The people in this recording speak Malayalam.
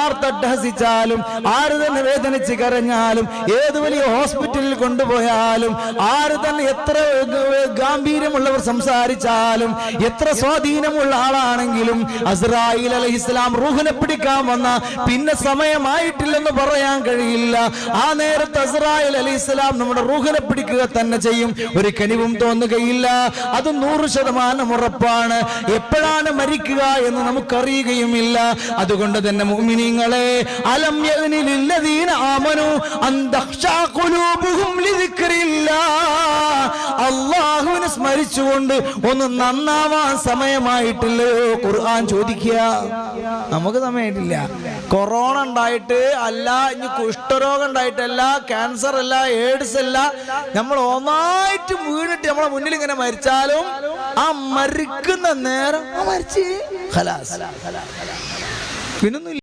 ആർത്തട്ടഹസിച്ചാലും, ആര് തന്നെ വേദനിച്ച് കരഞ്ഞാലും, ഏത് വലിയ ഹോസ്പിറ്റലിൽ കൊണ്ടുപോയാലും, ആര് തന്നെ എത്ര ഗാംഭീര്യമുള്ളവർ സംസാരിച്ചാലും, എത്ര സ്വാധീനമുള്ള ആളാണെങ്കിലും, അസ്രായീൽ അലൈഹിസ്സലാം റൂഹിനെ പിടിക്കാൻ വന്ന പിന്നെ സമയമായിട്ടില്ലെന്ന് പറയാൻ കഴിയില്ല. ആ നേരത്ത് അസ്രായീൽ അലൈഹിസ്സലാം നമ്മുടെ റൂഹിനെ പിടിക്കുക തന്നെ ചെയ്യും. ഒരു കനിവും തോന്നുകയില്ല. അത് 100% ഉറപ്പാണ്. എപ്പോഴാണ് മരിക്കുക എന്ന് നമുക്കറിയുകയുമില്ല. അതുകൊണ്ട് തന്നെ മുഅ്മിനീങ്ങളെ, അലം യഅനി ലില്ലദീന ആമനു അൻ തഖ്ശഅ ഖുലൂബുഹും ലിദിക്രില്ലാഹ്. അല്ലാഹുവിനെ സ്മരിച്ചുകൊണ്ട് ഒന്ന് നന്നാവാൻ സമയമായിട്ടില്ലയോ? ഖുർആൻ ചോദിക്കുക. നമുക്ക് സമയമായിട്ടില്ല. കൊറോണ ഉണ്ടായിട്ട് അല്ല, ഇനി കുഷ്ഠരോഗം ഉണ്ടായിട്ടല്ല, ക്യാൻസർ അല്ല, എയ്ഡ്സ് അല്ല, നമ്മൾ ഒന്നായിട്ട് വീണിട്ട് നമ്മളെ മുന്നിൽ ഇങ്ങനെ മരിച്ചാലും ആ മരിക്കുന്ന നേരം മരിച്ച് ഖലാസ്, പിന്നൊന്നും